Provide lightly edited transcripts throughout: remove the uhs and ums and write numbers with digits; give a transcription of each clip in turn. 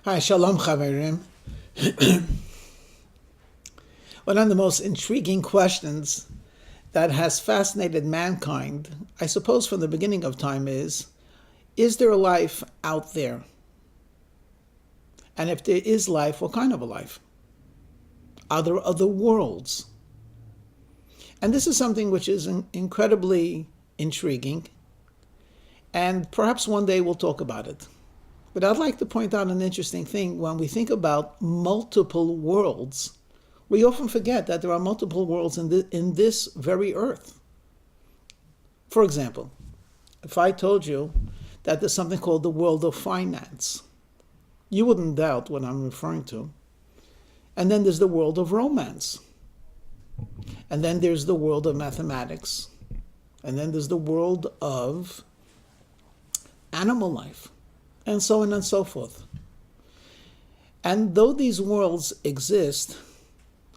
Hi, Shalom Chaverim. One of the most intriguing questions that has fascinated mankind, I suppose from the beginning of time, is there a life out there? And if there is life, what kind of a life? Are there other worlds? And this is something which is incredibly intriguing, and perhaps one day we'll talk about it. But I'd like to point out an interesting thing. When we think about multiple worlds, we often forget that there are multiple worlds in this very earth. For example, if I told you that there's something called the world of finance, you wouldn't doubt what I'm referring to. And then there's the world of romance. And then there's the world of mathematics. And then there's the world of animal life. And so on and so forth. And though these worlds exist,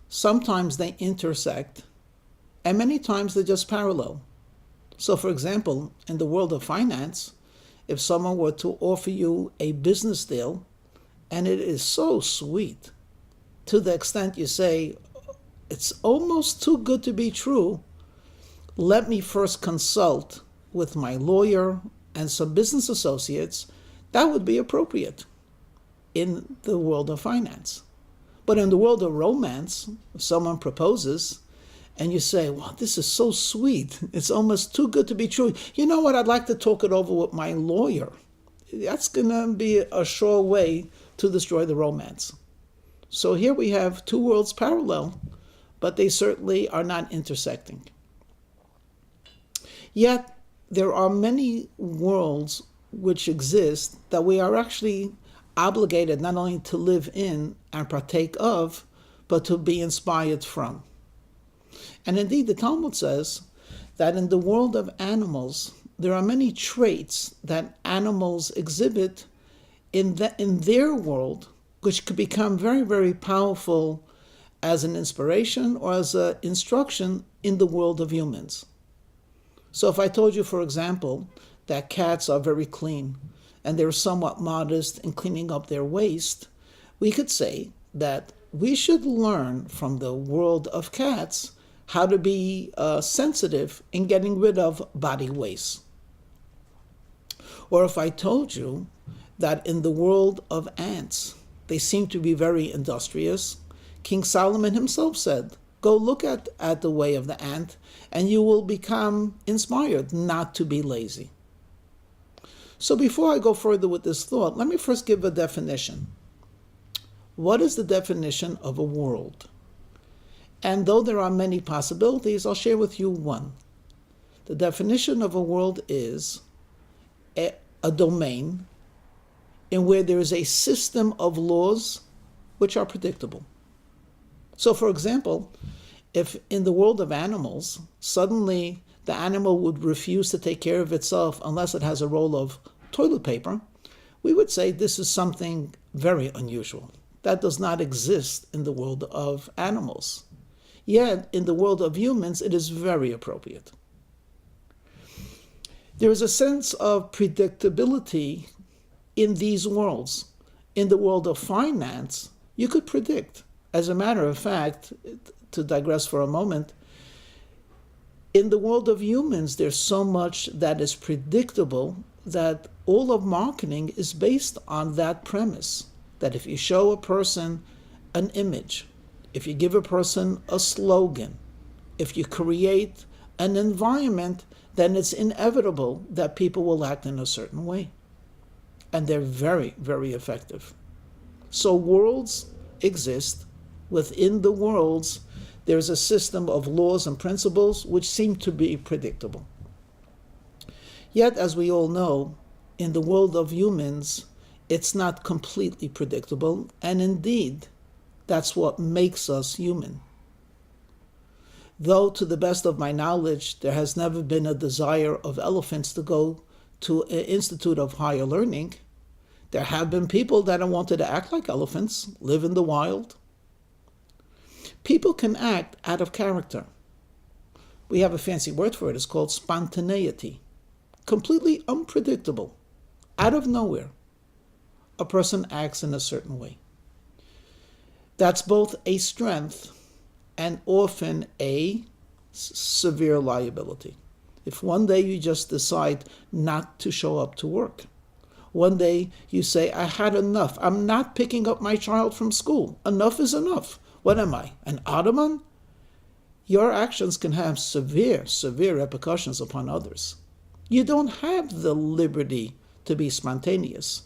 sometimes they intersect, and many times they're just parallel. So, for example, in the world of finance, if someone were to offer you a business deal, and it is so sweet, to the extent you say, it's almost too good to be true, let me first consult with my lawyer and some business associates, that would be appropriate in the world of finance. But in the world of romance, if someone proposes and you say, wow, this is so sweet, it's almost too good to be true. You know what, I'd like to talk it over with my lawyer. That's going to be a sure way to destroy the romance. So here we have two worlds parallel, but they certainly are not intersecting. Yet, there are many worlds which exist that we are actually obligated not only to live in and partake of, but to be inspired from. And indeed, the Talmud says that in the world of animals, there are many traits that animals exhibit in their world, which could become very, very powerful as an inspiration or as an instruction in the world of humans. So if I told you, for example, that cats are very clean and they're somewhat modest in cleaning up their waste, we could say that we should learn from the world of cats how to be sensitive in getting rid of body waste. Or if I told you that in the world of ants, they seem to be very industrious, King Solomon himself said, go look at the way of the ant and you will become inspired not to be lazy. So before I go further with this thought, let me first give a definition. What is the definition of a world? And though there are many possibilities, I'll share with you one. The definition of a world is a domain in where there is a system of laws which are predictable. So for example, if in the world of animals, suddenly the animal would refuse to take care of itself unless it has a roll of toilet paper, we would say this is something very unusual. That does not exist in the world of animals. Yet, in the world of humans, it is very appropriate. There is a sense of predictability in these worlds. In the world of finance, you could predict. As a matter of fact, to digress for a moment, in the world of humans, there's so much that is predictable that all of marketing is based on that premise, that if you show a person an image, if you give a person a slogan, if you create an environment, then it's inevitable that people will act in a certain way. And they're very, very effective. So worlds exist. Within the worlds, there's a system of laws and principles which seem to be predictable. Yet, as we all know, in the world of humans, it's not completely predictable, and indeed, that's what makes us human. Though, to the best of my knowledge, there has never been a desire of elephants to go to an institute of higher learning, there have been people that have wanted to act like elephants, live in the wild. People can act out of character. We have a fancy word for it. It's called spontaneity. Completely unpredictable, out of nowhere. a person acts in a certain way. That's both a strength and often a severe liability. If one day you just decide not to show up to work, one day you say, I had enough. I'm not picking up my child from school. Enough is enough. What am I, an Ottoman? Your actions can have severe, severe repercussions upon others. You don't have the liberty to be spontaneous.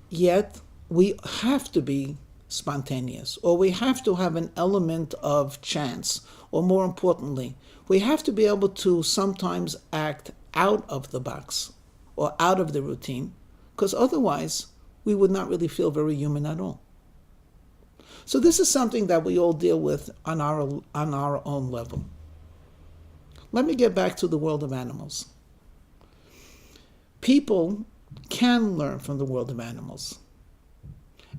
Yet, we have to be spontaneous, or we have to have an element of chance, or more importantly, we have to be able to sometimes act out of the box or out of the routine, because otherwise we would not really feel very human at all. So this is something that we all deal with on our own level. Let me get back to the world of animals. People can learn from the world of animals.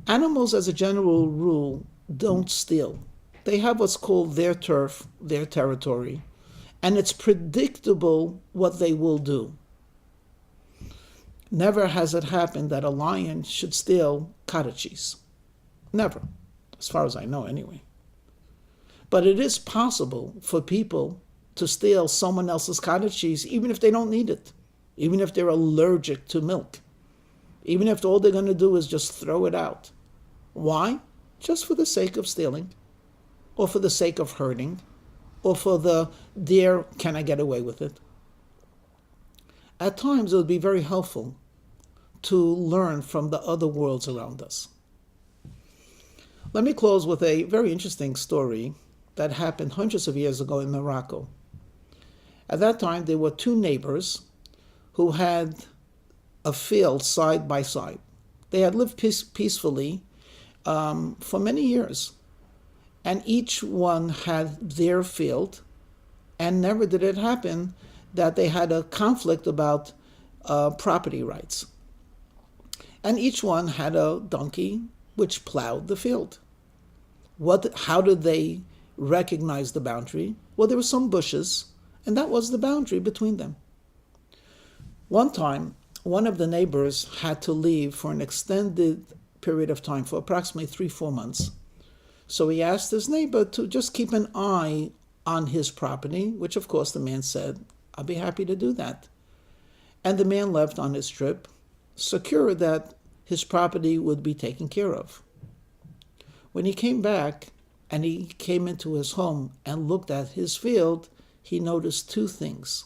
Animals, as a general rule, don't steal. They have what's called their turf, their territory, and it's predictable what they will do. Never has it happened that a lion should steal cottage cheese. Never, as far as I know anyway. But it is possible for people to steal someone else's cottage cheese, even if they don't need it, even if they're allergic to milk, even if all they're going to do is just throw it out. Why? Just for the sake of stealing, or for the sake of hurting, or for the dear, can I get away with it? At times it would be very helpful to learn from the other worlds around us. Let me close with a very interesting story that happened hundreds of years ago in Morocco. At that time, there were two neighbors who had a field side by side. They had lived peacefully for many years, and each one had their field, and never did it happen that they had a conflict about property rights. And each one had a donkey which plowed the field. How did they recognize the boundary? Well, there were some bushes, and that was the boundary between them. One time, one of the neighbors had to leave for an extended period of time, for approximately 3-4 months. So he asked his neighbor to just keep an eye on his property, which of course the man said, I'll be happy to do that. And the man left on his trip, secure that his property would be taken care of. When he came back and he came into his home and looked at his field, he noticed two things.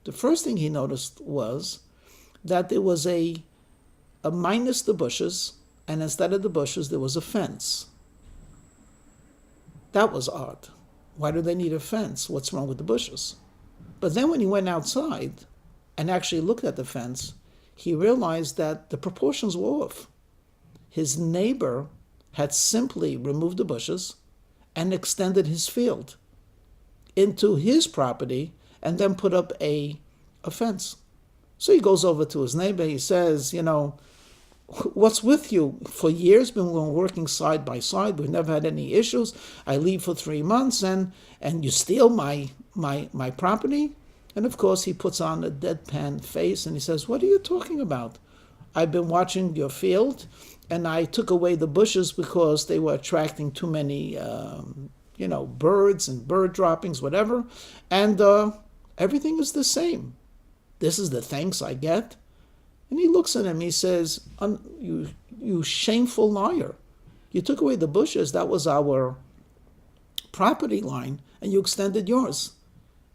The first thing he noticed was that there was a minus the bushes, and instead of the bushes, there was a fence. That was odd. Why do they need a fence? What's wrong with the bushes? But then when he went outside and actually looked at the fence, he realized that the proportions were off. His neighbor had simply removed the bushes and extended his field into his property and then put up a fence. So he goes over to his neighbor. He says, what's with you? For years, we've been working side by side. We've never had any issues. I leave for 3 months and you steal my property? And of course, he puts on a deadpan face and he says, what are you talking about? I've been watching your field and I took away the bushes because they were attracting too many, birds and bird droppings, whatever. And everything is the same. This is the thanks I get. And he looks at him, he says, you shameful liar. You took away the bushes, that was our property line, and you extended yours.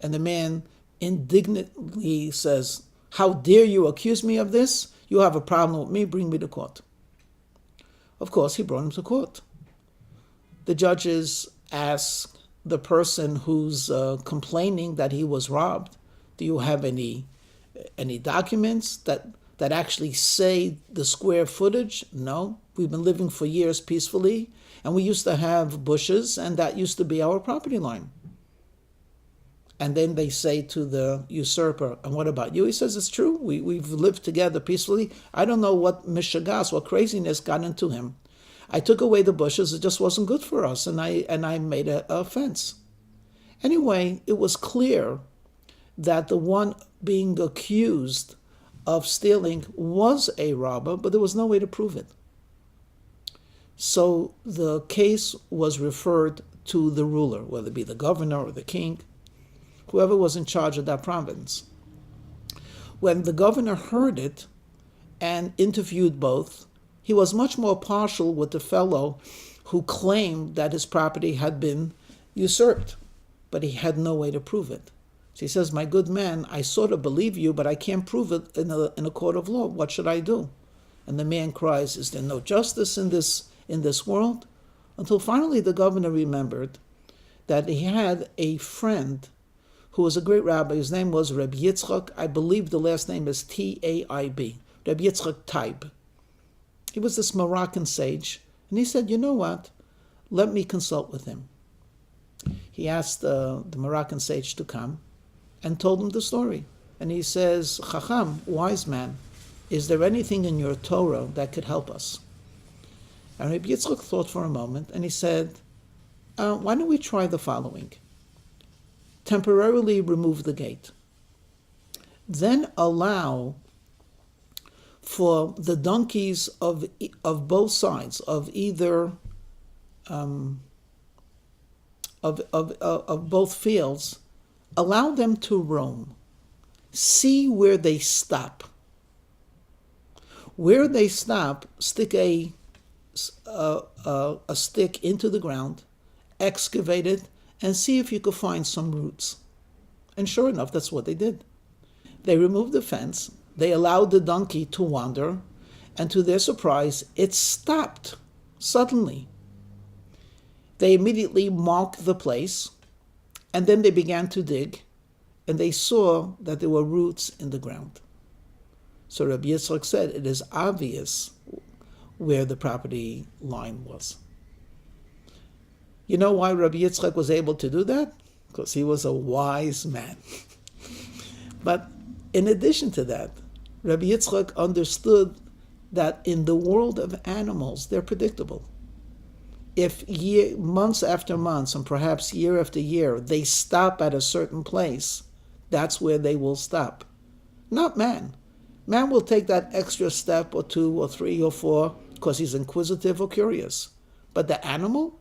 And the man indignantly says, how dare you accuse me of this? You have a problem with me, bring me to court. Of course, he brought him to court. The judges asked the person who's complaining that he was robbed, do you have any documents that actually say the square footage? No. We've been living for years peacefully, and we used to have bushes, and that used to be our property line. And then they say to the usurper, and what about you? He says, it's true. We've lived together peacefully. I don't know what mishagas, what craziness got into him. I took away the bushes. It just wasn't good for us, and I made a fence. Anyway, it was clear that the one being accused of stealing was a robber, but there was no way to prove it. So the case was referred to the ruler, whether it be the governor or the king, whoever was in charge of that province. When the governor heard it and interviewed both, he was much more partial with the fellow who claimed that his property had been usurped, but he had no way to prove it. So he says, my good man, I sort of believe you, but I can't prove it in a court of law. What should I do? And the man cries, is there no justice in this world? Until finally the governor remembered that he had a friend who was a great rabbi. His name was Rabbi Yitzchak. I believe the last name is T-A-I-B, Rabbi Yitzchak Taib. He was this Moroccan sage, and he said, you know what? Let me consult with him. He asked the Moroccan sage to come and told him the story. And he says, Chacham, wise man, is there anything in your Torah that could help us? And Rabbi Yitzchak thought for a moment, and he said, why don't we try the following? Temporarily remove the gate. Then allow for the donkeys of both sides, of either of both fields, allow them to roam. See where they stop. Where they stop, stick a stick into the ground, excavate it, and see if you could find some roots. And sure enough, that's what they did. They removed the fence, they allowed the donkey to wander, and to their surprise, it stopped suddenly. They immediately marked the place, and then they began to dig, and they saw that there were roots in the ground. So Rabbi Yitzchak said, it is obvious where the property line was. You know why Rabbi Yitzchak was able to do that? Because he was a wise man. But in addition to that, Rabbi Yitzchak understood that in the world of animals, they're predictable. If months after months, and perhaps year after year, they stop at a certain place, that's where they will stop. Not man. Man will take that extra step or 2 or 3 or 4 because he's inquisitive or curious. But the animal,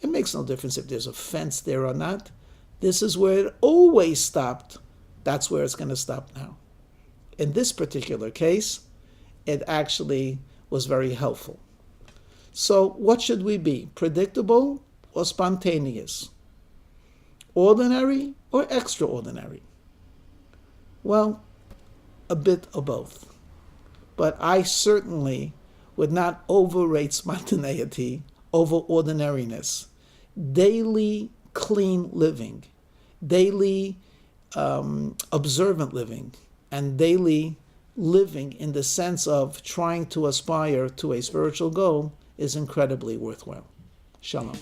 it makes no difference if there's a fence there or not. This is where it always stopped. That's where it's going to stop now. In this particular case, it actually was very helpful. So what should we be? Predictable or spontaneous? Ordinary or extraordinary? Well, a bit of both. But I certainly would not overrate spontaneity over ordinariness. Daily clean living, daily observant living, and daily living in the sense of trying to aspire to a spiritual goal is incredibly worthwhile. Shalom.